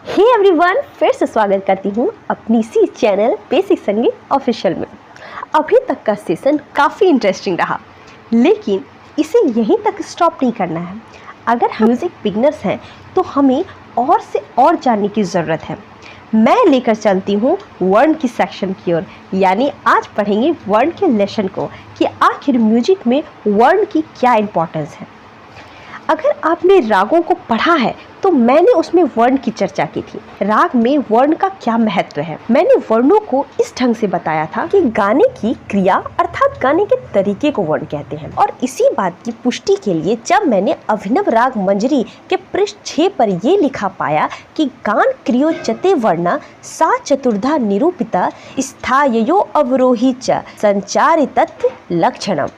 Hey everyone, फिर से स्वागत करती हूँ अपनी सी चैनल बेसिक संगीत ऑफिशियल में। अभी तक का सेशन काफ़ी इंटरेस्टिंग रहा, लेकिन इसे यहीं तक स्टॉप नहीं करना है। अगर हम म्यूज़िक बिगनर्स हैं तो हमें और से और जानने की ज़रूरत है। मैं लेकर चलती हूँ वर्ण की सेक्शन की ओर, यानी आज पढ़ेंगे वर्ण के लेसन को कि आखिर म्यूजिक में वर्ण की क्या इम्पोर्टेंस है। अगर आपने रागों को पढ़ा है तो मैंने उसमें वर्ण की चर्चा की थी। राग में वर्ण का क्या महत्व है। मैंने वर्णों को इस ढंग से बताया था कि गाने की क्रिया अर्थात गाने के तरीके को वर्ण कहते हैं। और इसी बात की पुष्टि के लिए जब मैंने अभिनव राग मंजरी के पृष्ठ 6 पर ये लिखा पाया कि गान क्रियो चते वर्णा सा चतुर्धा निरूपिता स्थाययो अवरोही च संचारितत् लक्षणम,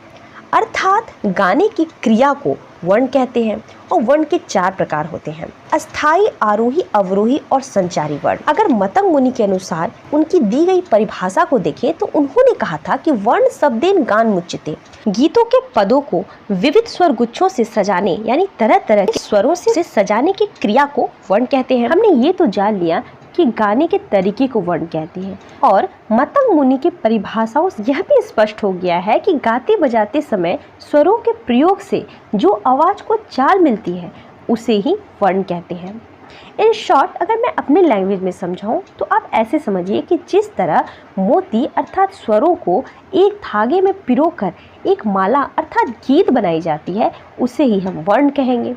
अर्थात गाने की क्रिया को वर्ण कहते हैं। और वर्ण के 4 प्रकार होते हैं: अस्थाई, आरोही, अवरोही और संचारी वर्ण। अगर मतंग मुनि के अनुसार उनकी दी गई परिभाषा को देखें तो उन्होंने कहा था कि वर्ण शब्देन गान मुच्यते, गीतों के पदों को विविध स्वर गुच्छों से सजाने यानी तरह तरह के स्वरों से सजाने की क्रिया को वर्ण कहते हैं। हमने ये तो जान लिया कि गाने के तरीके को वर्ण कहते हैं, और मतंग मुनि की परिभाषाओं से यह भी स्पष्ट हो गया है कि गाते बजाते समय स्वरों के प्रयोग से जो आवाज को चाल मिलती है उसे ही वर्ण कहते हैं। इन शॉर्ट अगर मैं अपने लैंग्वेज में समझाऊं तो आप ऐसे समझिए कि जिस तरह मोती अर्थात स्वरों को एक धागे में पिरोकर एक माला अर्थात गीत बनाई जाती है उसे ही हम वर्ण कहेंगे।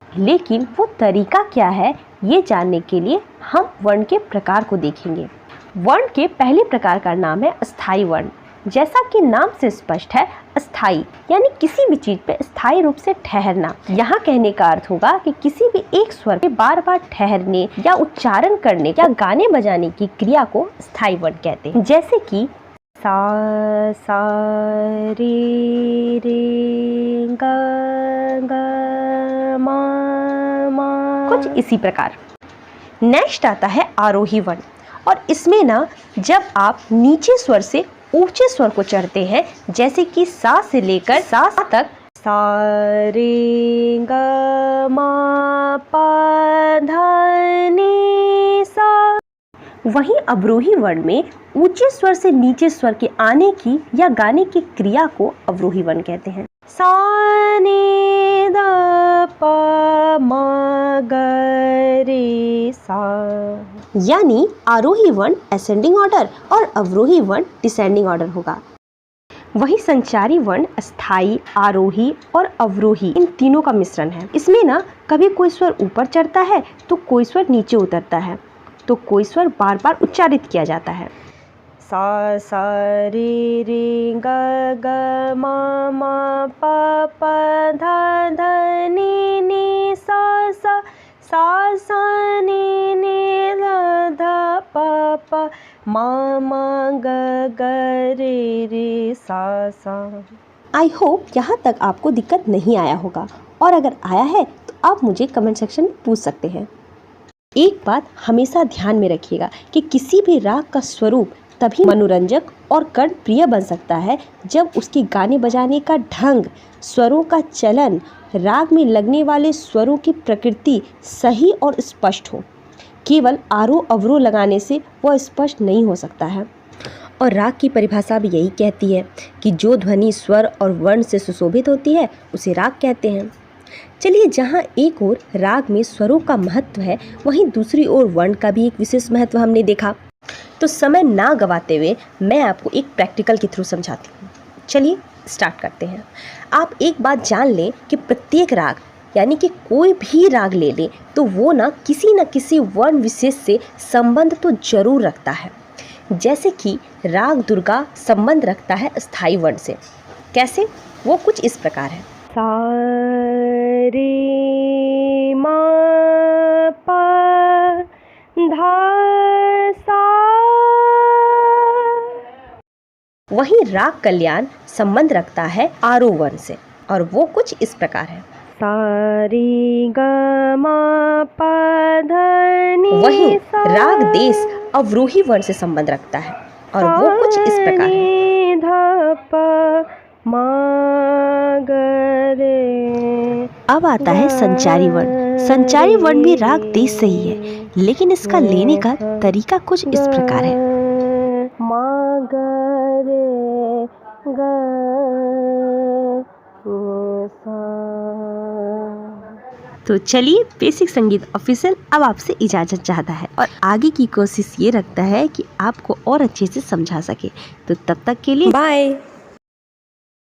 लेकिन वो तरीका क्या है, ये जानने के लिए हम वर्ण के प्रकार को देखेंगे। वर्ण के पहले प्रकार का नाम है अस्थाई वर्ण। जैसा कि नाम से स्पष्ट है, अस्थाई यानी किसी भी चीज पे स्थायी रूप से ठहरना। यहाँ कहने का अर्थ होगा कि किसी भी एक स्वर पे बार बार ठहरने या उच्चारण करने या गाने बजाने की क्रिया को स्थायी वर्ण कहते हैं। जैसे कि सा सा रे रे गा गा मा मा, कुछ इसी प्रकार। नेक्स्ट आता है आरोही वर्ण, और इसमें ना जब आप नीचे स्वर से ऊंचे स्वर को चढ़ते हैं, जैसे कि सा से लेकर सा तक, सा रे गा मा पा धा नी सा, वहीं अवरोही वर्ण में ऊंचे स्वर से नीचे स्वर के आने की या गाने की क्रिया को अवरोही वर्ण कहते हैं। सा नी धा पा मा गा रे सा, यानी आरोही वर्ण असेंडिंग ऑर्डर और अवरोही वर्ण डिसेंडिंग ऑर्डर होगा। वही संचारी वर्ण अस्थाई, आरोही और अवरोही इन तीनों का मिश्रण है। इसमें ना कभी कोई स्वर ऊपर चढ़ता है तो कोई स्वर नीचे उतरता है, तो कोई स्वर बार बार उच्चारित किया जाता है। सा सा रे रे गा गा मा मा पा पा धा धा नी नी सा सा, सा सा नी नी धा धा पा पा मा मा गा गा रे रे सा सा। आई होप यहाँ तक आपको दिक्कत नहीं आया होगा, और अगर आया है तो आप मुझे कमेंट सेक्शन में पूछ सकते हैं। एक बात हमेशा ध्यान में रखिएगा कि किसी भी राग का स्वरूप तभी मनोरंजक और कर्ण प्रिय बन सकता है जब उसके गाने बजाने का ढंग, स्वरों का चलन, राग में लगने वाले स्वरों की प्रकृति सही और स्पष्ट हो। केवल आरोह अवरोह लगाने से वह स्पष्ट नहीं हो सकता है। और राग की परिभाषा भी यही कहती है कि जो ध्वनि स्वर और वर्ण से सुशोभित होती है उसे राग कहते हैं। चलिए, जहाँ एक ओर राग में स्वरों का महत्व है, वहीं दूसरी ओर वर्ण का भी एक विशेष महत्व हमने देखा। तो समय ना गवाते हुए मैं आपको एक प्रैक्टिकल के थ्रू समझाती हूँ। चलिए स्टार्ट करते हैं। आप एक बात जान लें कि प्रत्येक राग यानी कि कोई भी राग ले लें तो वो ना किसी वर्ण विशेष से संबंध तो जरूर रखता है। जैसे कि राग दुर्गा संबंध रखता है स्थायी वर्ण से। कैसे? वो कुछ इस प्रकार है: सा रे मा पा धा सा। वहीं राग कल्याण संबंध रखता है आरोह वर्ण से, और वो कुछ इस प्रकार है: सा रे गा मा पा धा नी। वहीं राग देश अवरोही वर्ण से संबंध रखता है, और वो कुछ इस प्रकार है: धा पा मा गा रे अब आता है संचारी वर्ण। संचारी वर्ण भी राग देश से ही है, लेकिन इसका लेने का तरीका कुछ इस प्रकार है। तो चलिए, बेसिक संगीत ऑफिशियल अब आपसे इजाज़त चाहता है और आगे की कोशिश ये रखता है कि आपको और अच्छे से समझा सके। तो तब तक के लिए बाय।